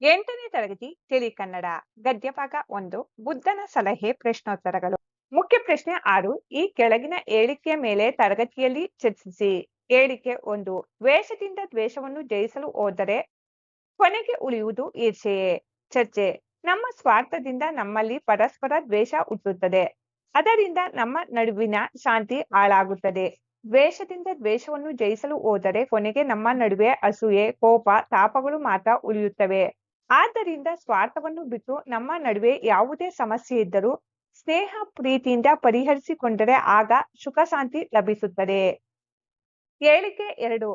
8ನೇ ತರಗತಿ ತಿಳಿ ಕನ್ನಡ ಗದ್ಯಭಾಗ 1 ಬುದ್ಧನ ಸಲಹೆ ಪ್ರಶ್ನೋತ್ತರಗಳು. ಮುಖ್ಯ ಪ್ರಶ್ನೆ 6. ಈ ಕೆಳಗಿನ ಹೇಳಿಕೆಯ ಮೇಲೆ ತರಗತಿಯಲ್ಲಿ ಚರ್ಚಿಸಿ. ಹೇಳಿಕೆ 1. ದ್ವೇಷದಿಂದ ದ್ವೇಷವನ್ನು ಜಯಿಸಲು ಹೋದರೆ ಕೊನೆಗೆ ಉಳಿಯುವುದು ಈರ್ಷೆಯೇ. ಚರ್ಚೆ. ನಮ್ಮ ಸ್ವಾರ್ಥದಿಂದ ನಮ್ಮಲ್ಲಿ ಪರಸ್ಪರ ದ್ವೇಷ ಹುಟ್ಟುತ್ತದೆ. ಅದರಿಂದ ನಮ್ಮ ನಡುವಿನ ಶಾಂತಿ ಹಾಳಾಗುತ್ತದೆ. ದ್ವೇಷದಿಂದ ದ್ವೇಷವನ್ನು ಜಯಿಸಲು ಹೋದರೆ ಕೊನೆಗೆ ನಮ್ಮ ನಡುವೆ ಅಸೂಯೆ, ಕೋಪ, ತಾಪಗಳು ಮಾತ್ರ ಉಳಿಯುತ್ತವೆ. ಆದ್ದರಿಂದ ಸ್ವಾರ್ಥವನ್ನು ಬಿಟ್ಟು ನಮ್ಮ ನಡುವೆ ಯಾವುದೇ ಸಮಸ್ಯೆ ಇದ್ದರೂ ಸ್ನೇಹ ಪ್ರೀತಿಯಿಂದ ಪರಿಹರಿಸಿಕೊಂಡರೆ ಆಗ ಸುಖ ಶಾಂತಿ ಲಭಿಸುತ್ತದೆ. ಹೇಳಿಕೆ 2.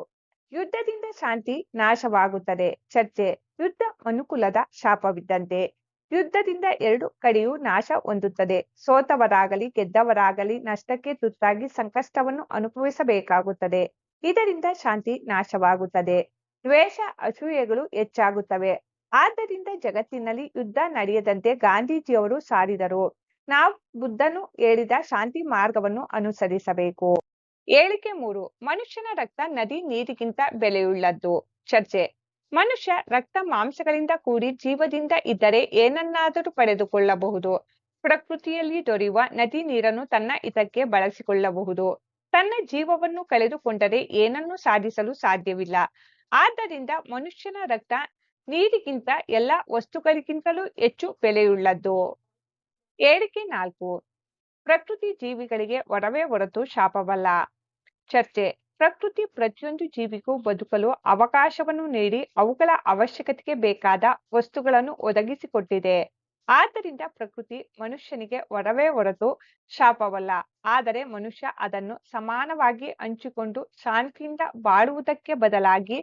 ಯುದ್ಧದಿಂದ ಶಾಂತಿ ನಾಶವಾಗುತ್ತದೆ. ಚರ್ಚೆ. ಯುದ್ಧ ಮನುಕುಲದ ಶಾಪವಿದ್ದಂತೆ. ಯುದ್ಧದಿಂದ ಎರಡು ಕಡೆಯೂ ನಾಶ ಹೊಂದುತ್ತದೆ. ಸೋತವರಾಗಲಿ ಗೆದ್ದವರಾಗಲಿ ನಷ್ಟಕ್ಕೆ ತುತ್ತಾಗಿ ಸಂಕಷ್ಟವನ್ನು ಅನುಭವಿಸಬೇಕಾಗುತ್ತದೆ. ಇದರಿಂದ ಶಾಂತಿ ನಾಶವಾಗುತ್ತದೆ. ದ್ವೇಷ, ಅಸೂಯೆಗಳು ಹೆಚ್ಚಾಗುತ್ತವೆ. ಆದ್ದರಿಂದ ಜಗತ್ತಿನಲ್ಲಿ ಯುದ್ಧ ನಡೆಯದಂತೆ ಗಾಂಧೀಜಿಯವರು ಸಾರಿದರು. ನಾವು ಬುದ್ಧನು ಹೇಳಿದ ಶಾಂತಿ ಮಾರ್ಗವನ್ನು ಅನುಸರಿಸಬೇಕು. ಹೇಳಿಕೆ 3. ಮನುಷ್ಯನ ರಕ್ತ ನದಿ ನೀರಿಗಿಂತ ಬೆಲೆಯುಳ್ಳದ್ದು. ಚರ್ಚೆ. ಮನುಷ್ಯ ರಕ್ತ ಮಾಂಸಗಳಿಂದ ಕೂಡಿ ಜೀವದಿಂದ ಇದ್ದರೆ ಏನನ್ನಾದರೂ ಪಡೆದುಕೊಳ್ಳಬಹುದು. ಪ್ರಕೃತಿಯಲ್ಲಿ ದೊರೆಯುವ ನದಿ ನೀರನ್ನು ತನ್ನ ಹಿತಕ್ಕೆ ಬಳಸಿಕೊಳ್ಳಬಹುದು. ತನ್ನ ಜೀವವನ್ನು ಕಳೆದುಕೊಂಡರೆ ಏನನ್ನೂ ಸಾಧಿಸಲು ಸಾಧ್ಯವಿಲ್ಲ. ಆದ್ದರಿಂದ ಮನುಷ್ಯನ ರಕ್ತ ನೀರಿಗಿಂತ ಎಲ್ಲ ವಸ್ತುಗಳಿಗಿಂತಲೂ ಹೆಚ್ಚು ಬೆಲೆಯುಳ್ಳದ್ದು. ಹೇಳಿಕೆ 4. ಪ್ರಕೃತಿ ಜೀವಿಗಳಿಗೆ ವರವೇ ಹೊರತು ಶಾಪವಲ್ಲ. ಚರ್ಚೆ. ಪ್ರಕೃತಿ ಪ್ರತಿಯೊಂದು ಜೀವಿಗೂ ಬದುಕಲು ಅವಕಾಶವನ್ನು ನೀಡಿ ಅವುಗಳ ಅವಶ್ಯಕತೆಗೆ ಬೇಕಾದ ವಸ್ತುಗಳನ್ನು ಒದಗಿಸಿಕೊಟ್ಟಿದೆ. ಆದ್ದರಿಂದ ಪ್ರಕೃತಿ ಮನುಷ್ಯನಿಗೆ ವರವೇ ಹೊರತು ಶಾಪವಲ್ಲ. ಆದರೆ ಮನುಷ್ಯ ಅದನ್ನು ಸಮಾನವಾಗಿ ಹಂಚಿಕೊಂಡು ಶಾಂತಿಯಿಂದ ಬಾಳುವುದಕ್ಕೆ ಬದಲಾಗಿ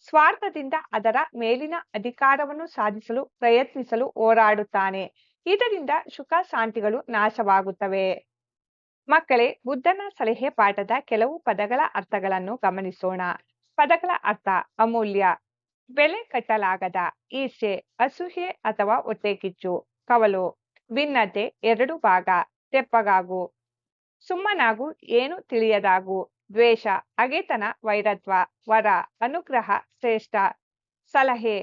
ಸ್ವಾರ್ಥದಿಂದ ಅದರ ಮೇಲಿನ ಅಧಿಕಾರವನ್ನು ಸಾಧಿಸಲು ಪ್ರಯತ್ನಿಸಲು ಹೋರಾಡುತ್ತಾನೆ. ಇದರಿಂದ ಸುಖ ಶಾಂತಿಗಳು ನಾಶವಾಗುತ್ತವೆ. ಮಕ್ಕಳೇ, ಬುದ್ಧನ ಸಲಹೆ ಪಾಠದ ಕೆಲವು ಪದಗಳ ಅರ್ಥಗಳನ್ನು ಗಮನಿಸೋಣ. ಪದಗಳ ಅರ್ಥ. ಅಮೂಲ್ಯ, ಬೆಲೆ ಕಟ್ಟಲಾಗದ, ಈರ್ಷೆ, ಅಸೂಯೆ ಅಥವಾ ಹೊಟ್ಟೆಕಿಚ್ಚು. ಕವಲು, ಭಿನ್ನತೆ, ಎರಡು ಭಾಗ, ತೆಪ್ಪಗಾಗು, ಸುಮ್ಮನಾಗು, ಏನು ತಿಳಿಯದಾಗು. ದ್ವೇಷ, ಹಗೆತನ, ವೈರತ್ವ. ವರ, ಅನುಗ್ರಹ, ಶ್ರೇಷ್ಠ. ಸಲಹೆ,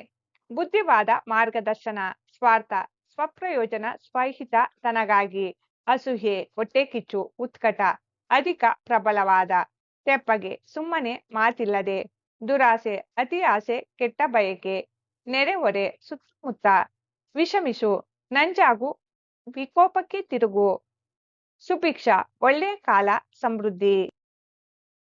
ಬುದ್ಧಿವಾದ, ಮಾರ್ಗದರ್ಶನ. ಸ್ವಾರ್ಥ, ಸ್ವಪ್ರಯೋಜನ, ಸ್ವಹಿತ, ತನಗಾಗಿ. ಅಸೂಯೆ, ಹೊಟ್ಟೆಕಿಚ್ಚು, ಉತ್ಕಟ, ಅಧಿಕ ಪ್ರಬಲವಾದ. ತೆಪ್ಪಗೆ, ಸುಮ್ಮನೆ, ಮಾತಿಲ್ಲದೆ. ದುರಾಸೆ, ಅತಿ ಆಸೆ, ಕೆಟ್ಟ ಬಯಕೆ. ನೆರೆಹೊರೆ, ಸುತ್ತಮುತ್ತ. ವಿಷಮಿಸು, ನಂಜಾಗು, ವಿಕೋಪಕ್ಕೆ ತಿರುಗು. ಸುಭಿಕ್ಷ, ಒಳ್ಳೆಯ ಕಾಲ, ಸಮೃದ್ಧಿ.